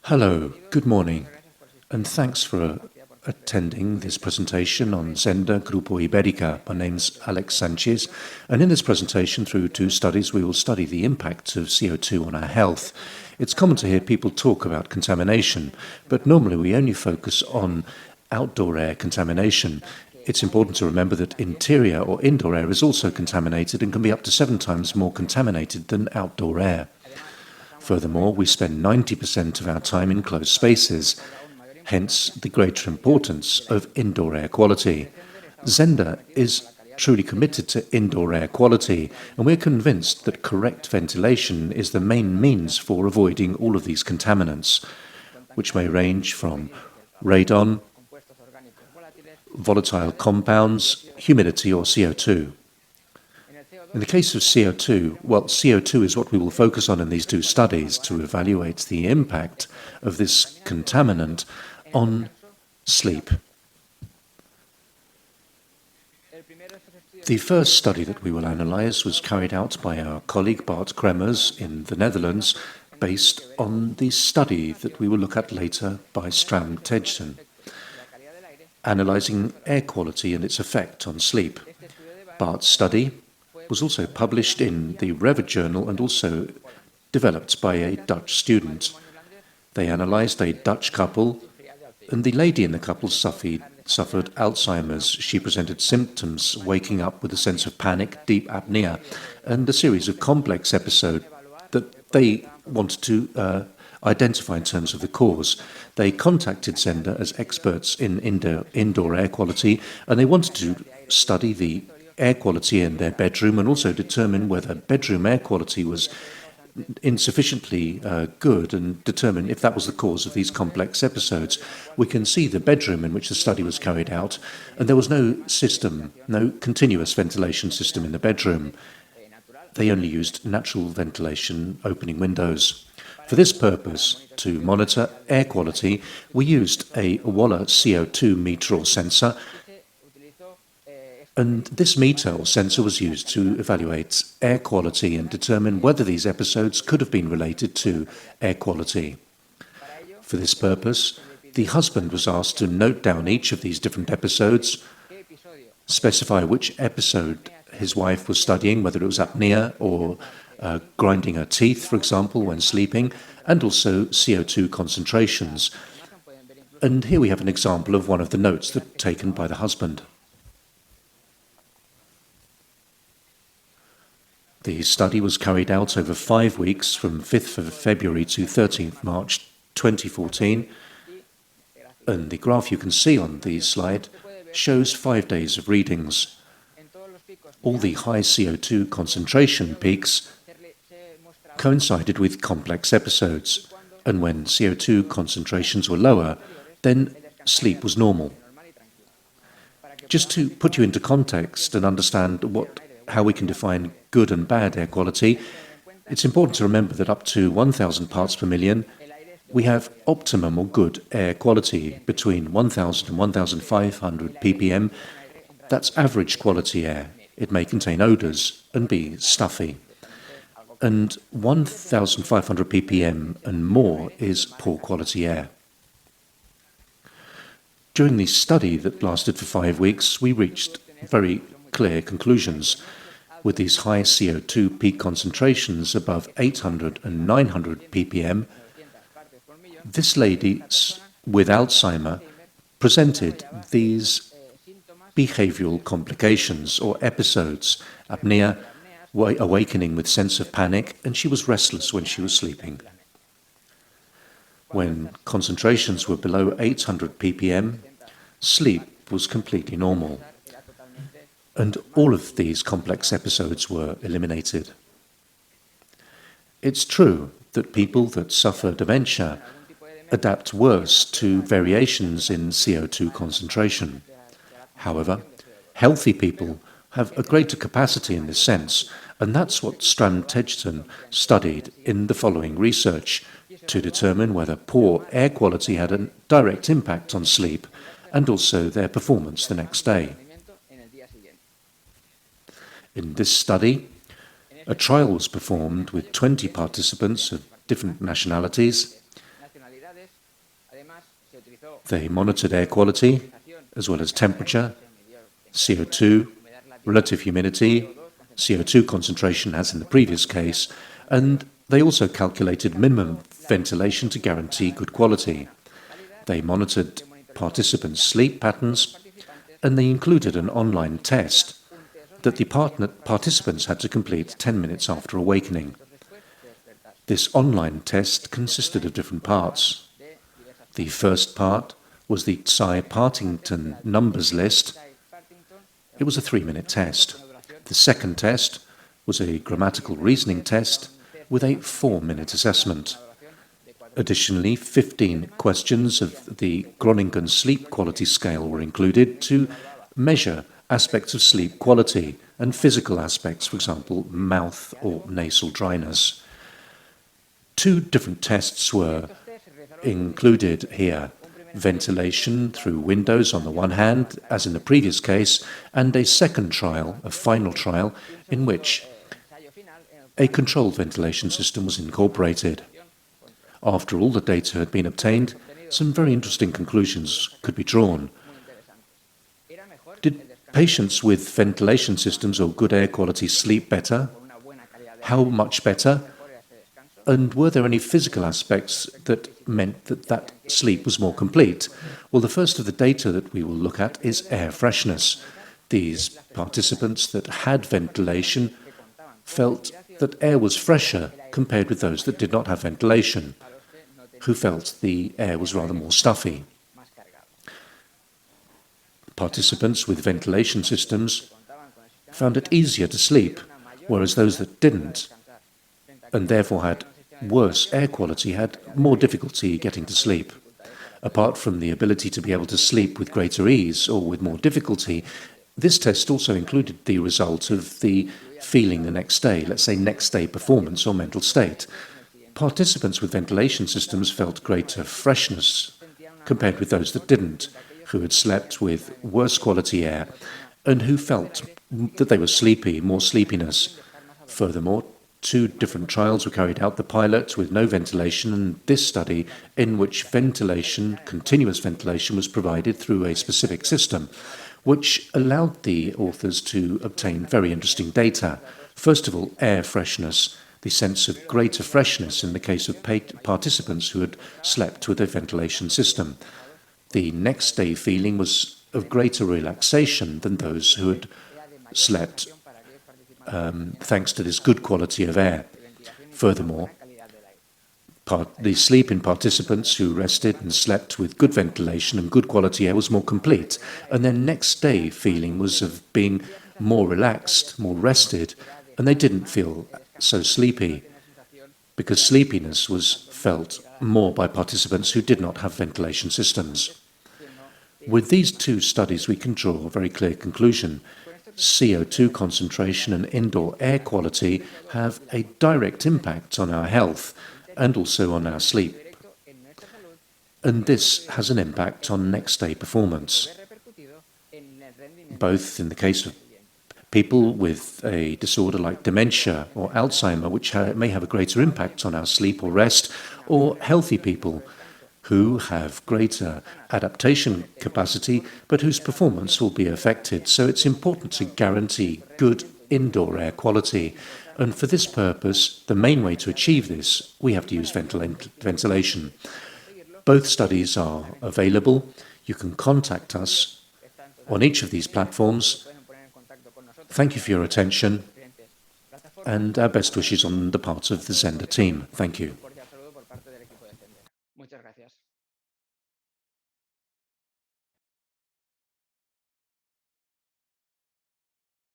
Hello, good morning, and thanks for attending this presentation on Zehnder Grupo Ibérica. My name's Alex Sanchiz, and in this presentation, through two studies, we will study the impact of CO2 on our health. It's common to hear people talk about contamination, but normally we only focus on outdoor air contamination. It's important to remember that interior or indoor air is also contaminated and can be up to 7 times more contaminated than outdoor air. Furthermore, we spend 90% of our time in closed spaces, hence the greater importance of indoor air quality. Zehnder is truly committed to indoor air quality, and we're convinced that correct ventilation is the main means for avoiding all of these contaminants, which may range from radon, volatile compounds, humidity or CO2. In the case of CO2, well, CO2 is what we will focus on in these two studies to evaluate the impact of this contaminant on sleep. The first study that we will analyze was carried out by our colleague Bart Kremers in the Netherlands, based on the study that we will look at later by Zehnder, analyzing air quality and its effect on sleep. Bart's study was also published in the Revit journal and also developed by a Dutch student. They analyzed a Dutch couple, and the lady in the couple suffered Alzheimer's. She presented symptoms, waking up with a sense of panic, deep apnea, and a series of complex episodes that they wanted to identify in terms of the cause. They contacted Zehnder as experts in indoor air quality, and they wanted to study the air quality in their bedroom and also determine whether bedroom air quality was insufficiently good and determine if that was the cause of these complex episodes. We can see the bedroom in which the study was carried out, and there was no system, no continuous ventilation system in the bedroom. They only used natural ventilation, opening windows. For this purpose, to monitor air quality, we used a Waller CO2 meter or sensor, and this meter or sensor was used to evaluate air quality and determine whether these episodes could have been related to air quality. For this purpose, the husband was asked to note down each of these different episodes, specify which episode his wife was studying, whether it was apnea or grinding her teeth, for example, when sleeping, and also CO2 concentrations. And here we have an example of one of the notes that taken by the husband. The study was carried out over 5 weeks from 5th of February to 13th March 2014, and the graph you can see on the slide shows 5 days of readings. All the high CO2 concentration peaks coincided with complex episodes, and when CO2 concentrations were lower, then sleep was normal. Just to put you into context and understand how we can define good and bad air quality, it's important to remember that up to 1,000 parts per million, we have optimum or good air quality. Between 1,000 and 1,500 ppm, that's average quality air. It may contain odours and be stuffy. And 1,500 ppm and more is poor quality air. During the study that lasted for 5 weeks, we reached very clear conclusions. With these high CO2 peak concentrations above 800 and 900 ppm, this lady with Alzheimer presented these behavioral complications or episodes: apnea, awakening with sense of panic, and she was restless when she was sleeping. When concentrations were below 800 ppm, sleep was completely normal, and all of these complex episodes were eliminated. It's true that people that suffer dementia adapt worse to variations in CO2 concentration. However, healthy people have a greater capacity in this sense, and that's what Zehnder studied in the following research to determine whether poor air quality had a direct impact on sleep and also their performance the next day. In this study, a trial was performed with 20 participants of different nationalities, They monitored air quality, as well as temperature, CO2, relative humidity, CO2 concentration as in the previous case, and they also calculated minimum ventilation to guarantee good quality. They monitored participants' sleep patterns, and they included an online test that the participants had to complete 10 minutes after awakening. This online test consisted of different parts. The first part was the Tsai-Partington numbers list. It was a 3-minute test. The second test was a grammatical reasoning test with a 4-minute assessment. Additionally, 15 questions of the Groningen Sleep Quality Scale were included to measure aspects of sleep quality and physical aspects, for example, mouth or nasal dryness. 2 different tests were included here: ventilation through windows on the one hand, as in the previous case, and a second trial, a final trial, in which a controlled ventilation system was incorporated. After all the data had been obtained, some very interesting conclusions could be drawn. Did patients with ventilation systems or good air quality sleep better? How much better? And were there any physical aspects that meant that sleep was more complete? Well, the first of the data that we will look at is air freshness. These participants that had ventilation felt that air was fresher compared with those that did not have ventilation, who felt the air was rather more stuffy. Participants with ventilation systems found it easier to sleep, whereas those that didn't, and therefore had worse air quality, had more difficulty getting to sleep. Apart from the ability to be able to sleep with greater ease or with more difficulty, this test also included the result of the feeling the next day, let's say next day performance or mental state. Participants with ventilation systems felt greater freshness compared with those that didn't, who had slept with worse quality air and who felt that they were sleepy, more sleepiness. Furthermore, 2 different trials were carried out, the pilot with no ventilation and this study in which ventilation, continuous ventilation, was provided through a specific system, which allowed the authors to obtain very interesting data. First of all, air freshness, the sense of greater freshness in the case of participants who had slept with a ventilation system. The next day feeling was of greater relaxation than those who had slept thanks to this good quality of air. Furthermore, the sleep in participants who rested and slept with good ventilation and good quality air was more complete, and their next day feeling was of being more relaxed, more rested, and they didn't feel so sleepy, because sleepiness was felt more by participants who did not have ventilation systems. With these 2 studies, we can draw a very clear conclusion. CO2 concentration and indoor air quality have a direct impact on our health and also on our sleep. And this has an impact on next day performance, both in the case of people with a disorder like dementia or Alzheimer, which may have a greater impact on our sleep or rest, or healthy people who have greater adaptation capacity, but whose performance will be affected. So it's important to guarantee good indoor air quality. And for this purpose, the main way to achieve this, we have to use ventilation. Both studies are available. You can contact us on each of these platforms. Thank you for your attention, and our best wishes on the part of the Zehnder team. Thank you.